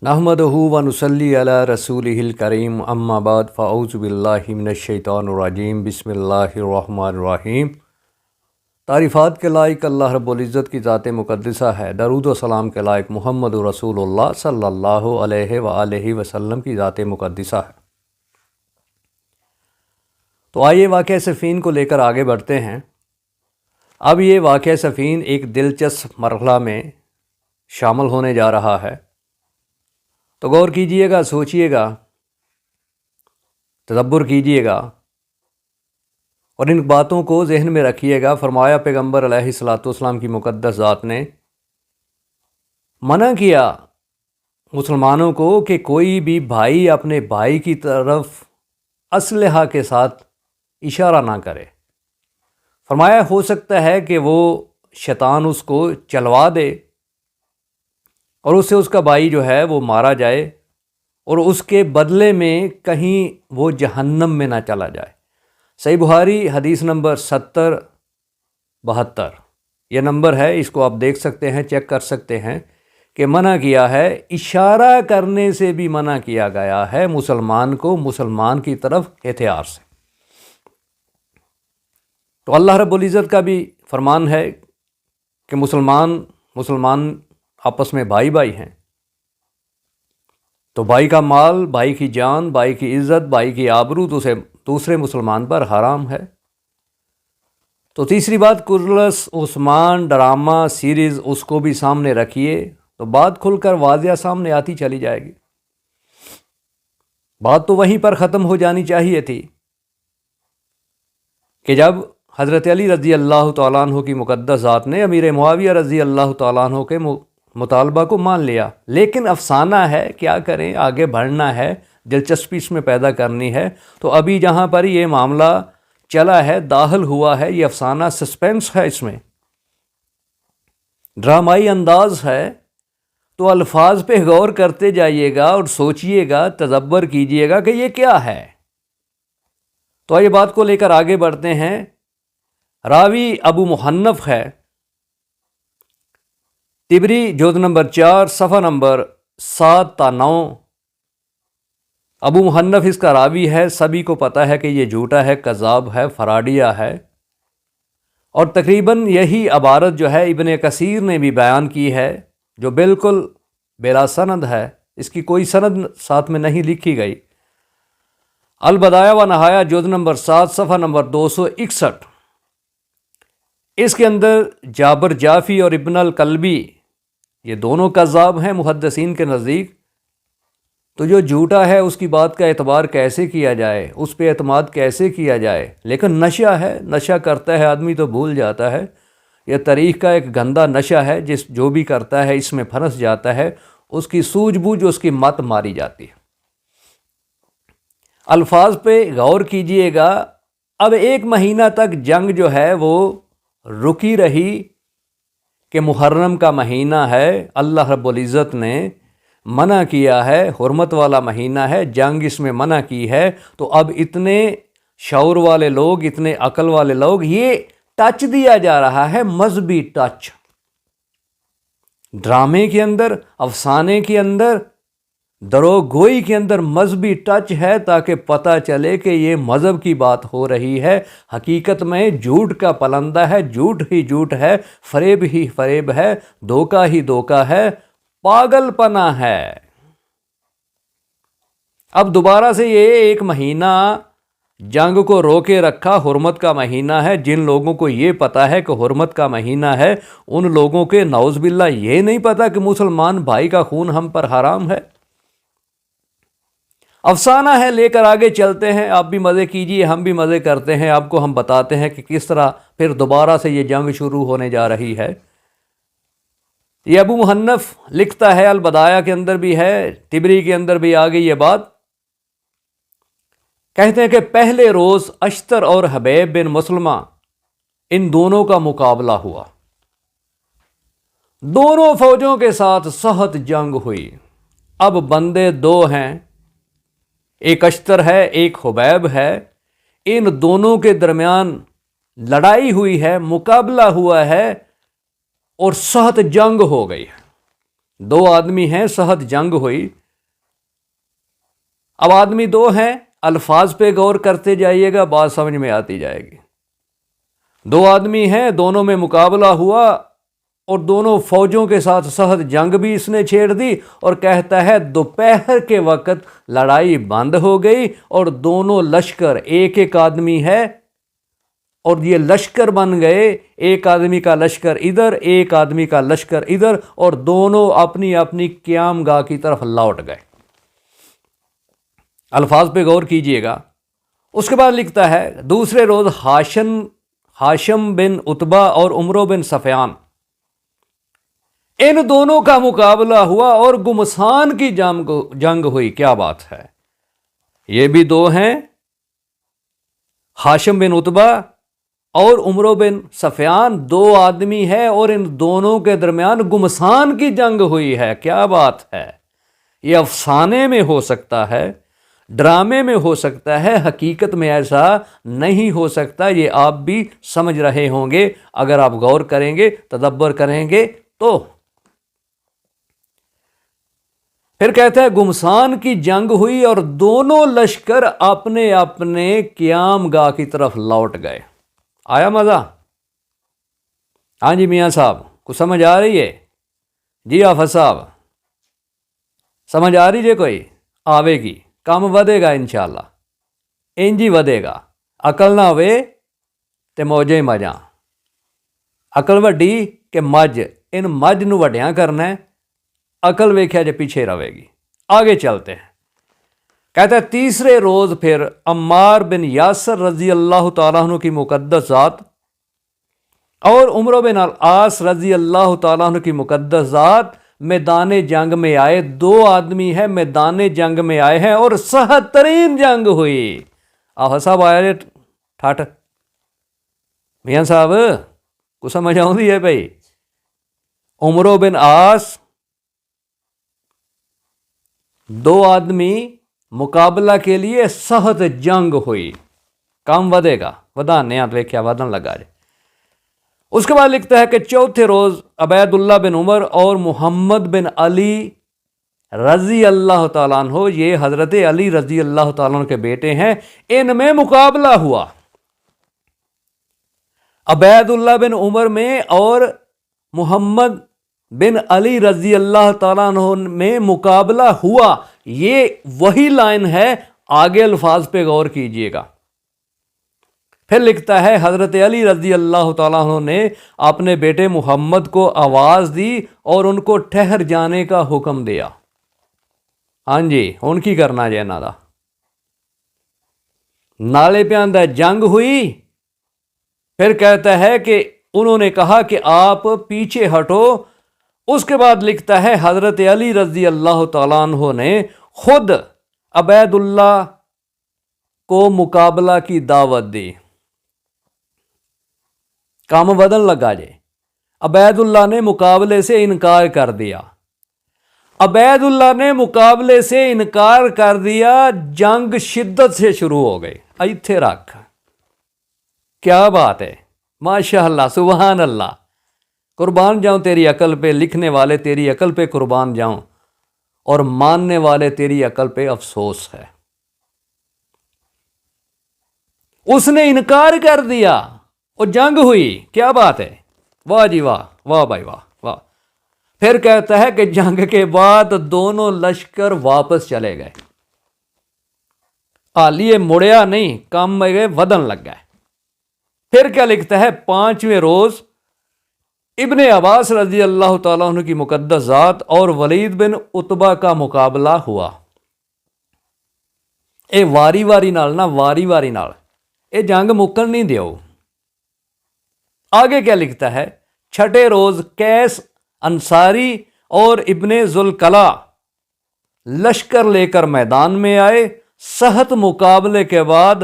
نحمدہ ونصلی علی رسولہ الکریم اما بعد فاعوذ باللہ من الشیطان الرجیم بسم اللہ الرحمن الرحیم۔ تعریفات کے لائق اللہ رب العزت کی ذات مقدسہ ہے، درود و سلام کے لائق محمد رسول اللہ صلی اللہ علیہ وآلہ وسلم کی ذات مقدسہ ہے۔ تو آئیے واقعہ صفین کو لے کر آگے بڑھتے ہیں۔ اب یہ واقعہ صفین ایک دلچسپ مرحلہ میں شامل ہونے جا رہا ہے، تو غور کیجئے گا، سوچئے گا، تدبر کیجئے گا اور ان باتوں کو ذہن میں رکھیے گا۔ فرمایا پیغمبر علیہ الصلاۃ والسلام کی مقدس ذات نے منع کیا مسلمانوں کو کہ کوئی بھی بھائی اپنے بھائی کی طرف اسلحہ کے ساتھ اشارہ نہ کرے۔ فرمایا ہو سکتا ہے کہ وہ شیطان اس کو چلوا دے اور اس سے اس کا بھائی جو ہے وہ مارا جائے اور اس کے بدلے میں کہیں وہ جہنم میں نہ چلا جائے۔ صحیح بخاری حدیث نمبر 7072 یہ نمبر ہے، اس کو آپ دیکھ سکتے ہیں، چیک کر سکتے ہیں کہ منع کیا ہے، اشارہ کرنے سے بھی منع کیا گیا ہے مسلمان کو مسلمان کی طرف ہتھیار سے۔ تو اللہ رب العزت کا بھی فرمان ہے کہ مسلمان آپس میں بھائی بھائی ہیں، تو بھائی کا مال، بھائی کی جان، بھائی کی عزت، بھائی کی آبرو دوسرے مسلمان پر حرام ہے۔ تو تیسری بات، کرلس عثمان ڈرامہ سیریز اس کو بھی سامنے رکھیے تو بات کھل کر واضح سامنے آتی چلی جائے گی۔ بات تو وہیں پر ختم ہو جانی چاہیے تھی کہ جب حضرت علی رضی اللہ تعالیٰ عنہ کی مقدس ذات نے امیر معاویہ رضی اللہ تعالیٰ عنہ کے مطالبہ کو مان لیا، لیکن افسانہ ہے، کیا کریں، آگے بڑھنا ہے، دلچسپی اس میں پیدا کرنی ہے۔ تو ابھی جہاں پر یہ معاملہ چلا ہے، داخل ہوا ہے، یہ افسانہ سسپینس ہے، اس میں ڈرامائی انداز ہے، تو الفاظ پہ غور کرتے جائیے گا اور سوچئے گا، تدبر کیجئے گا کہ یہ کیا ہے۔ تو آئیے بات کو لے کر آگے بڑھتے ہیں۔ راوی ابو محنف ہے، طبری جلد نمبر 4 صفحہ نمبر 7 تا 9۔ ابو محنف اس کا راوی ہے، سبھی کو پتہ ہے کہ یہ جھوٹا ہے، کذاب ہے، فراڈیا ہے، اور تقریباً یہی عبارت جو ہے ابن کثیر نے بھی بیان کی ہے، جو بالکل بلا سند ہے، اس کی کوئی سند ساتھ میں نہیں لکھی گئی۔ البدایہ و نہایہ جلد نمبر 7 صفحہ نمبر 261، اس کے اندر جابر جعفی اور ابن القلبی یہ دونوں کذاب ہیں محدثین کے نزدیک۔ تو جو جھوٹا ہے اس کی بات کا اعتبار کیسے کیا جائے، اس پہ اعتماد کیسے کیا جائے؟ لیکن نشہ ہے، نشہ کرتا ہے آدمی تو بھول جاتا ہے۔ یہ تاریخ کا ایک گندا نشہ ہے، جو بھی کرتا ہے اس میں پھنس جاتا ہے، اس کی سوجھ بوجھ، اس کی مت ماری جاتی ہے۔ الفاظ پہ غور کیجئے گا۔ اب 1 مہینہ تک جنگ جو ہے وہ رکی رہی کہ محرم کا مہینہ ہے، اللہ رب العزت نے منع کیا ہے، حرمت والا مہینہ ہے، جنگ اس میں منع کی ہے۔ تو اب اتنے شعور والے لوگ، اتنے عقل والے لوگ، یہ ٹچ دیا جا رہا ہے، مذہبی ٹچ، ڈرامے کے اندر، افسانے کے اندر، دروغ گوئی کے اندر مذہبی ٹچ ہے، تاکہ پتہ چلے کہ یہ مذہب کی بات ہو رہی ہے، حقیقت میں جھوٹ کا پلندہ ہے، جھوٹ ہی جھوٹ ہے، فریب ہی فریب ہے، دھوکہ ہی دھوکہ ہے، پاگل پنا ہے۔ اب دوبارہ سے یہ 1 مہینہ جنگ کو روکے رکھا، حرمت کا مہینہ ہے۔ جن لوگوں کو یہ پتہ ہے کہ حرمت کا مہینہ ہے، ان لوگوں کے نعوذ باللہ یہ نہیں پتہ کہ مسلمان بھائی کا خون ہم پر حرام ہے۔ افسانہ ہے، لے کر آگے چلتے ہیں، آپ بھی مزے کیجئے، ہم بھی مزے کرتے ہیں، آپ کو ہم بتاتے ہیں کہ کس طرح پھر دوبارہ سے یہ جنگ شروع ہونے جا رہی ہے۔ یہ ابو محنف لکھتا ہے، البدایہ کے اندر بھی ہے، طبری کے اندر بھی آ گئی یہ بات۔ کہتے ہیں کہ پہلے روز اشتر اور حبیب بن مسلمہ ان دونوں کا مقابلہ ہوا، دونوں فوجوں کے ساتھ سخت جنگ ہوئی۔ اب بندے 2 ہیں، ایک اشتر ہے، ایک حبیب ہے، ان دونوں کے درمیان لڑائی ہوئی ہے، مقابلہ ہوا ہے اور سخت جنگ ہو گئی ہے۔ دو آدمی ہیں، سخت جنگ ہوئی۔ اب آدمی دو ہیں، الفاظ پہ غور کرتے جائیے گا، بات سمجھ میں آتی جائے گی۔ دو آدمی ہیں، دونوں میں مقابلہ ہوا اور دونوں فوجوں کے ساتھ سخت جنگ بھی اس نے چھیڑ دی، اور کہتا ہے دوپہر کے وقت لڑائی بند ہو گئی اور دونوں لشکر، ایک ایک آدمی ہے اور یہ لشکر بن گئے، ایک آدمی کا لشکر ادھر، ایک آدمی کا لشکر ادھر، اور دونوں اپنی اپنی قیام گاہ کی طرف لوٹ گئے۔ الفاظ پہ غور کیجئے گا۔ اس کے بعد لکھتا ہے دوسرے روز ہاشم بن عتبہ اور عمرو بن سفیان، ان دونوں کا مقابلہ ہوا اور گمسان کی جنگ ہوئی۔ کیا بات ہے! یہ بھی دو ہیں، ہاشم بن عتبہ اور عمرو بن سفیان، دو آدمی ہے اور ان دونوں کے درمیان گمسان کی جنگ ہوئی ہے۔ کیا بات ہے! یہ افسانے میں ہو سکتا ہے، ڈرامے میں ہو سکتا ہے، حقیقت میں ایسا نہیں ہو سکتا۔ یہ آپ بھی سمجھ رہے ہوں گے اگر آپ غور کریں گے، تدبر کریں گے تو۔ پھر کہتا ہے گمسان کی جنگ ہوئی اور دونوں لشکر اپنے اپنے قیام گاہ کی طرف لوٹ گئے۔ آیا مزہ؟ ہاں جی میاں صاحب، کچھ سمجھ آ رہی ہے؟ جی آفت صاحب، سمجھ آ رہی جے؟ کوئی آوے گی، کام ودے گا انشاءاللہ، انجی ودے گا۔ عقل نہ ہوئے تے موجے مجاں، عقل وڈی کہ مجھ، ان مجھ نو وڈیاں کرنا ہے، عقل ویکھیا جے پیچھے رہے گی۔ آگے چلتے ہیں۔ کہتا ہے تیسرے روز پھر عمار بن یاسر رضی اللہ تعالیٰ عنہ کی مقدس ذات اور عمرو بن العاص رضی اللہ تعالیٰ عنہ کی مقدس ذات میدان جنگ میں آئے۔ دو آدمی ہیں، میدان جنگ میں آئے ہیں اور سخت ترین جنگ ہوئی۔ آفا صاحب آیا ٹھٹ میاں صاحب کو سمجھ آؤں ہے بھائی؟ عمرو بن عاص، دو آدمی مقابلہ کے لیے سخت جنگ ہوئی۔ کام ودے گا، ودانے ہاتھ ویکھیا ودن لگا جائے۔ اس کے بعد لکھتا ہے کہ چوتھے روز عبید اللہ بن عمر اور محمد بن علی رضی اللہ تعالیٰ عنہ، یہ حضرت علی رضی اللہ تعالیٰ عنہ کے بیٹے ہیں، ان میں مقابلہ ہوا۔ عبید اللہ بن عمر میں اور محمد بن علی رضی اللہ تعالیٰ عنہ میں مقابلہ ہوا۔ یہ وہی لائن ہے، آگے الفاظ پہ غور کیجئے گا۔ پھر لکھتا ہے حضرت علی رضی اللہ تعالیٰ عنہ نے اپنے بیٹے محمد کو آواز دی اور ان کو ٹھہر جانے کا حکم دیا۔ ہاں جی، ان کی کرنا جائے نادا نالے پہ آندہ جنگ ہوئی۔ پھر کہتا ہے کہ انہوں نے کہا کہ آپ پیچھے ہٹو۔ اس کے بعد لکھتا ہے حضرت علی رضی اللہ تعالیٰ عنہ نے خود عبید اللہ کو مقابلہ کی دعوت دی۔ کام بدن لگا جائے۔ عبید اللہ نے مقابلے سے انکار کر دیا۔ عبید اللہ نے مقابلے سے انکار کر دیا، جنگ شدت سے شروع ہو گئی۔ ایتھے رکھ، کیا بات ہے، ماشاء اللہ، سبحان اللہ، قربان جاؤں تیری عقل پہ، لکھنے والے تیری عقل پہ قربان جاؤں، اور ماننے والے تیری عقل پہ افسوس ہے۔ اس نے انکار کر دیا اور جنگ ہوئی۔ کیا بات ہے، واہ جی واہ، واہ بھائی واہ واہ۔ پھر کہتا ہے کہ جنگ کے بعد دونوں لشکر واپس چلے گئے، آلیے مڑیا نہیں، کام میں گئے، ودن لگ گئے۔ پھر کیا لکھتا ہے پانچویں روز ابن عباس رضی اللہ تعالیٰ عنہ کی مقدس ذات اور ولید بن عتبہ کا مقابلہ ہوا۔ اے واری واری نال نا، واری واری نال اے جنگ مکن نہیں دیو۔ آگے کیا لکھتا ہے چھٹے روز قیس انصاری اور ابن ذوالکلا لشکر لے کر میدان میں آئے۔ سخت مقابلے کے بعد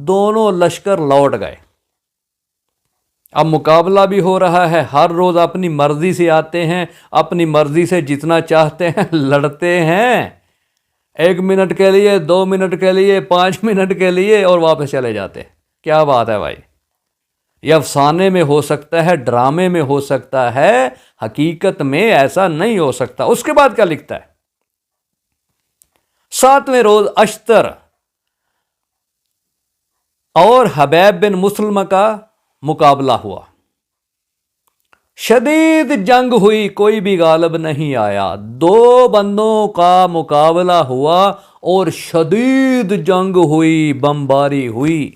دونوں لشکر لوٹ گئے۔ اب مقابلہ بھی ہو رہا ہے، ہر روز اپنی مرضی سے آتے ہیں، اپنی مرضی سے جتنا چاہتے ہیں لڑتے ہیں، 1 منٹ کے لیے، 2 منٹ کے لیے، 5 منٹ کے لیے، اور واپس چلے جاتے ہیں۔ کیا بات ہے بھائی! یہ افسانے میں ہو سکتا ہے، ڈرامے میں ہو سکتا ہے، حقیقت میں ایسا نہیں ہو سکتا۔ اس کے بعد کیا لکھتا ہے؟ 7ویں روز اشتر اور حبیب بن مسلمہ کا مقابلہ ہوا، شدید جنگ ہوئی، کوئی بھی غالب نہیں آیا۔ 2 بندوں کا مقابلہ ہوا اور شدید جنگ ہوئی، بمباری ہوئی۔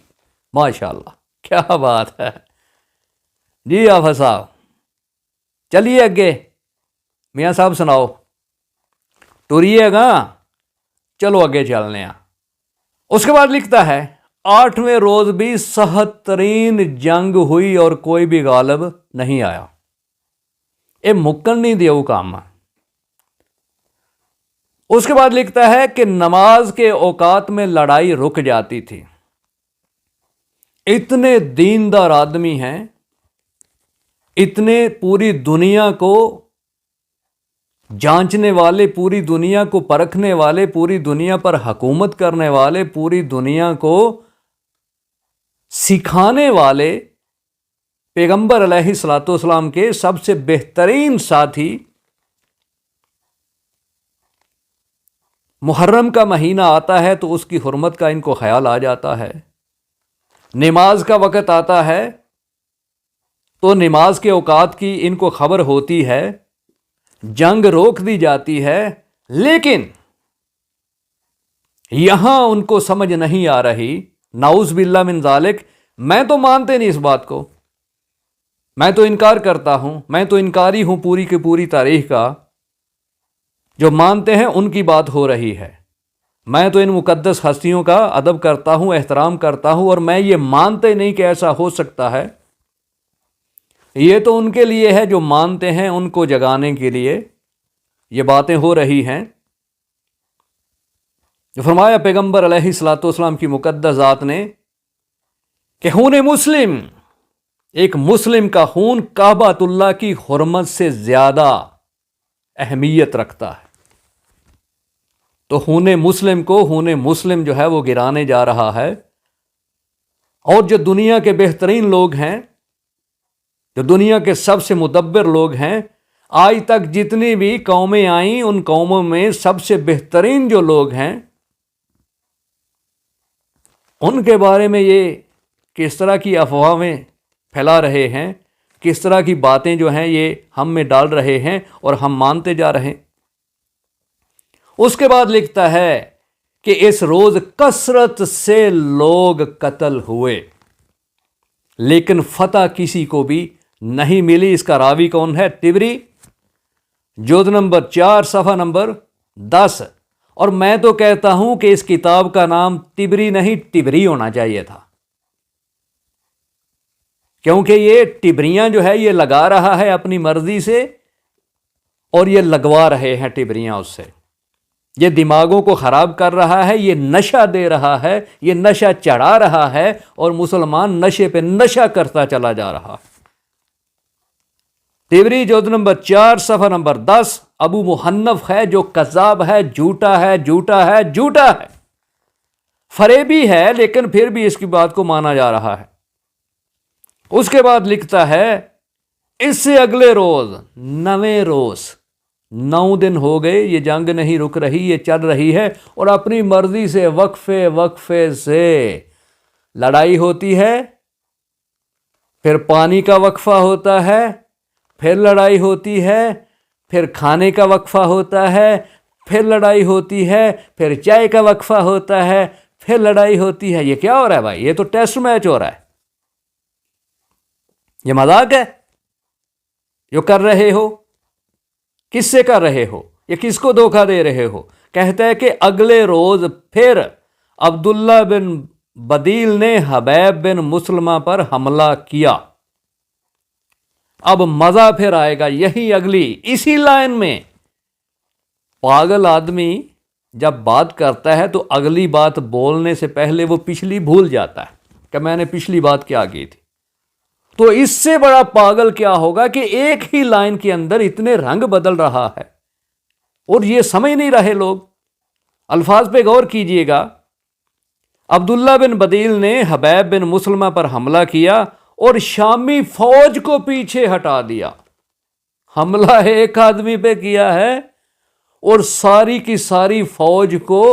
ماشاءاللہ، کیا بات ہے جی آفا صاحب۔ چلیے اگے، میاں صاحب سناؤ، ٹوریے گا؟ چلو اگے چلنے ہیں۔ اس کے بعد لکھتا ہے 8ویں روز بھی سخت ترین جنگ ہوئی اور کوئی بھی غالب نہیں آیا۔ یہ مکن نہیں دیا وہ کام۔ اس کے بعد لکھتا ہے کہ نماز کے اوقات میں لڑائی رک جاتی تھی۔ اتنے دیندار آدمی ہیں، اتنے پوری دنیا کو جانچنے والے، پوری دنیا کو پرکھنے والے، پوری دنیا پر حکومت کرنے والے، پوری دنیا کو سکھانے والے، پیغمبر علیہ الصلوۃ والسلام کے سب سے بہترین ساتھی۔ محرم کا مہینہ آتا ہے تو اس کی حرمت کا ان کو خیال آ جاتا ہے، نماز کا وقت آتا ہے تو نماز کے اوقات کی ان کو خبر ہوتی ہے، جنگ روک دی جاتی ہے، لیکن یہاں ان کو سمجھ نہیں آ رہی، نعوذ باللہ من ذالک۔ میں تو مانتے نہیں اس بات کو، میں تو انکار کرتا ہوں، میں تو انکاری ہوں پوری کی پوری تاریخ کا۔ جو مانتے ہیں ان کی بات ہو رہی ہے، میں تو ان مقدس ہستیوں کا ادب کرتا ہوں، احترام کرتا ہوں، اور میں یہ مانتے نہیں کہ ایسا ہو سکتا ہے۔ یہ تو ان کے لیے ہے جو مانتے ہیں، ان کو جگانے کے لیے یہ باتیں ہو رہی ہیں۔ جو فرمایا پیغمبر علیہ الصلوۃ والسلام کی مقدس ذات نے کہ خون مسلم، ایک مسلم کا خون کعبۃ اللہ کی حرمت سے زیادہ اہمیت رکھتا ہے، تو خون مسلم کو، خون مسلم جو ہے وہ گرانے جا رہا ہے۔ اور جو دنیا کے بہترین لوگ ہیں، جو دنیا کے سب سے مدبر لوگ ہیں، آج تک جتنی بھی قومیں آئیں ان قوموں میں سب سے بہترین جو لوگ ہیں، ان کے بارے میں یہ کس طرح کی افواہیں پھیلا رہے ہیں، کس طرح کی باتیں جو ہیں یہ ہم میں ڈال رہے ہیں اور ہم مانتے جا رہے ہیں۔ اس کے بعد لکھتا ہے کہ اس روز کثرت سے لوگ قتل ہوئے، لیکن فتح کسی کو بھی نہیں ملی۔ اس کا راوی کون ہے؟ طبری، جلد نمبر 4 صفحہ نمبر 10۔ اور میں تو کہتا ہوں کہ اس کتاب کا نام طبری نہیں ٹبری ہونا چاہیے تھا، کیونکہ یہ ٹبریاں جو ہے یہ لگا رہا ہے اپنی مرضی سے، اور یہ لگوا رہے ہیں ٹبریاں اس سے، یہ دماغوں کو خراب کر رہا ہے، یہ نشہ دے رہا ہے، یہ نشہ چڑھا رہا ہے، اور مسلمان نشے پہ نشہ کرتا چلا جا رہا۔ طبری جلد نمبر 4 صفحہ نمبر 10۔ ابو محنف ہے جو کذاب ہے، جھوٹا ہے، جھوٹا ہے، جھوٹا ہے، فریبی ہے، لیکن پھر بھی اس کی بات کو مانا جا رہا ہے۔ اس کے بعد لکھتا ہے اس سے اگلے روز 9ویں روز، 9 دن ہو گئے، یہ جنگ نہیں رک رہی، یہ چل رہی ہے، اور اپنی مرضی سے وقفے سے لڑائی ہوتی ہے، پھر پانی کا وقفہ ہوتا ہے، پھر لڑائی ہوتی ہے، پھر کھانے کا وقفہ ہوتا ہے، پھر لڑائی ہوتی ہے، پھر چائے کا وقفہ ہوتا ہے، پھر لڑائی ہوتی ہے۔ یہ کیا ہو رہا ہے بھائی؟ یہ تو ٹیسٹ میچ ہو رہا ہے، یہ مذاق ہے جو کر رہے ہو؟ کس سے کر رہے ہو؟ یہ کس کو دھوکہ دے رہے ہو؟ کہتا ہے کہ اگلے روز پھر عبداللہ بن بدیل نے حبیب بن مسلمہ پر حملہ کیا۔ اب مزہ پھر آئے گا، یہی اگلی اسی لائن میں۔ پاگل آدمی جب بات کرتا ہے تو اگلی بات بولنے سے پہلے وہ پچھلی بھول جاتا ہے کہ میں نے پچھلی بات کیا کی تھی۔ تو اس سے بڑا پاگل کیا ہوگا کہ ایک ہی لائن کے اندر اتنے رنگ بدل رہا ہے، اور یہ سمجھ نہیں رہے لوگ۔ الفاظ پہ غور کیجئے گا۔ عبداللہ بن بدیل نے حبیب بن مسلمہ پر حملہ کیا اور شامی فوج کو پیچھے ہٹا دیا. حملہ ایک آدمی پہ کیا ہے اور ساری کی ساری فوج کو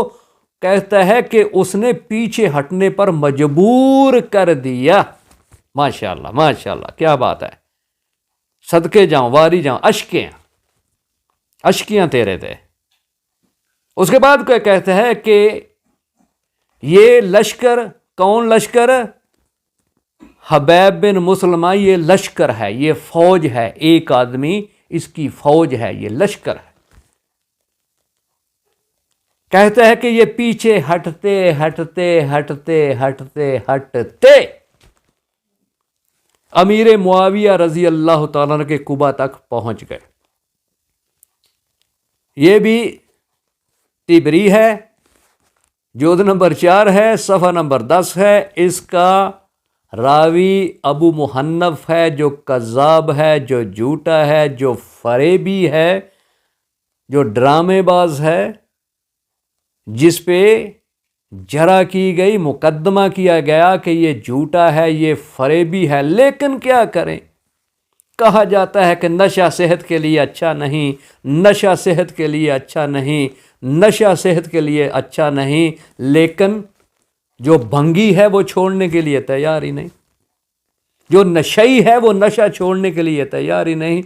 کہتا ہے کہ اس نے پیچھے ہٹنے پر مجبور کر دیا. ماشاءاللہ ماشاءاللہ، کیا بات ہے. صدقے جاؤں، واری جاؤں، اشکیاں تیرے تھے. اس کے بعد کوئی کہتا ہے کہ یہ لشکر، کون لشکر؟ حبیب بن مسلمہ. یہ لشکر ہے، یہ فوج ہے، ایک آدمی اس کی فوج ہے، یہ لشکر ہے. کہتا ہے کہ یہ پیچھے ہٹتے ہٹتے ہٹتے ہٹتے ہٹتے امیر معاویہ رضی اللہ تعالیٰ عنہ کے قبا تک پہنچ گئے. یہ بھی طبری ہے، جلد نمبر 4 ہے، صفحہ نمبر 10 ہے. اس کا راوی ابو محنف ہے، جو کذاب ہے، جو جھوٹا ہے، جو فریبی ہے، جو ڈرامے باز ہے، جس پہ جرح کی گئی، مقدمہ کیا گیا کہ یہ جھوٹا ہے، یہ فریبی ہے. لیکن کیا کریں، کہا جاتا ہے کہ نشہ صحت کے لیے اچھا نہیں، نشہ صحت کے لیے اچھا نہیں، نشہ صحت کے لیے اچھا نہیں. لیکن جو بھنگی ہے وہ چھوڑنے کے لیے تیار ہی نہیں، جو نشئی ہے وہ نشہ چھوڑنے کے لیے تیار ہی نہیں.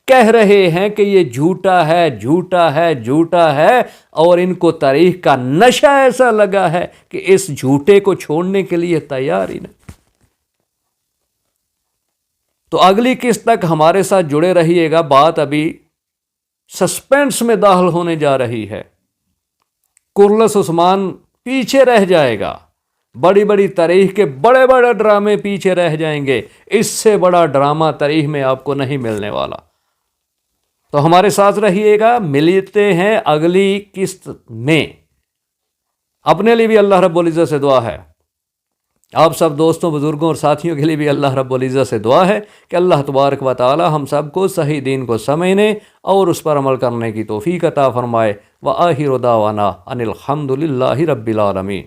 کہہ رہے ہیں کہ یہ جھوٹا ہے، جھوٹا ہے، جھوٹا ہے، اور ان کو تاریخ کا نشہ ایسا لگا ہے کہ اس جھوٹے کو چھوڑنے کے لیے تیار ہی نہیں. تو اگلی قسط تک ہمارے ساتھ جڑے رہیے گا. بات ابھی سسپینس میں داخل ہونے جا رہی ہے. کرلس عثمان پیچھے رہ جائے گا، بڑی بڑی تاریخ کے بڑے بڑے ڈرامے پیچھے رہ جائیں گے. اس سے بڑا ڈرامہ تاریخ میں آپ کو نہیں ملنے والا. تو ہمارے ساتھ رہیے گا. ملتے ہیں اگلی قسط میں. اپنے لیے بھی اللہ رب العزت سے دعا ہے، آپ سب دوستوں، بزرگوں اور ساتھیوں کے لیے بھی اللہ رب العزت سے دعا ہے کہ اللہ تبارک و تعالی ہم سب کو صحیح دین کو سمجھنے اور اس پر عمل کرنے کی توفیق عطا فرمائے. وآخر دعوانا ان الحمد للہ رب العالمین.